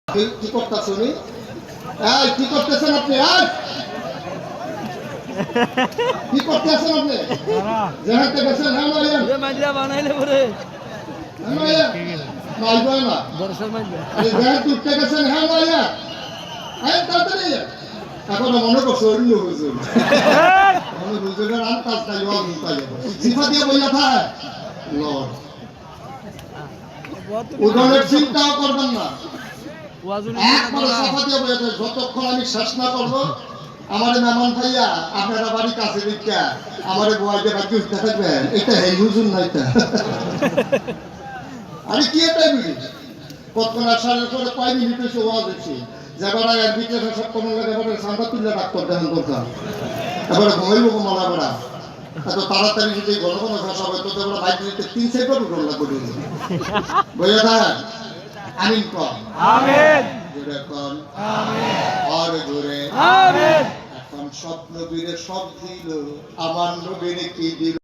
কি করতেছ উনি? এই কি করতেছেন আপনি? কি করতেছেন আপনি? যেহাতে গেছেন হ্যাঁ মাইয়া এ মাইলা বানাইলে পরে হ্যাঁ মাইয়া মাইবা না বর্ষার মাইলা এই যেহাতে উঠতে গেছেন হ্যাঁ মাইয়া এই তাড়াতাড়ি এখন মনে করছো অন্য হুজুর মনে হুজুরের আন্তাজ তাই ওয়াজ তাই সিফা দিয়ে বইলা থাকে লর্ড উদনের চিন্তাও করবেন না একবার সাফা দিয়ে বইয়া থাকে যতক্ষণ আমি শ্বাস না করবো আমার মেহমান ভাইয়া আপনারা বাড়ি কাছে দিকা আমার বয়সে বাকি উঠতে থাকবেন এটা এই হুজুর না এটা আমি কি এটা বুঝি কতক্ষণ আসার পরে কয় মিনিট এসে ওয়াজ হচ্ছে যাবার এক বিকেল সব কোনো লাগে এবারে সান্দা তুলে ডাক্তার দেখেন দরকার এবারে ঘুমাইব কমালা বেড়া এত তাড়াতাড়ি যদি ঘন ঘন ভাষা হবে তো এবার বাইক নিতে 3 সেকেন্ড উঠল লাগবে বইয়া থাক আমিন কম আমিন জোরে কম আমিন আর জোরে আমিন এখন সব নবীরে সব দিল আমার নবীরে কি দিল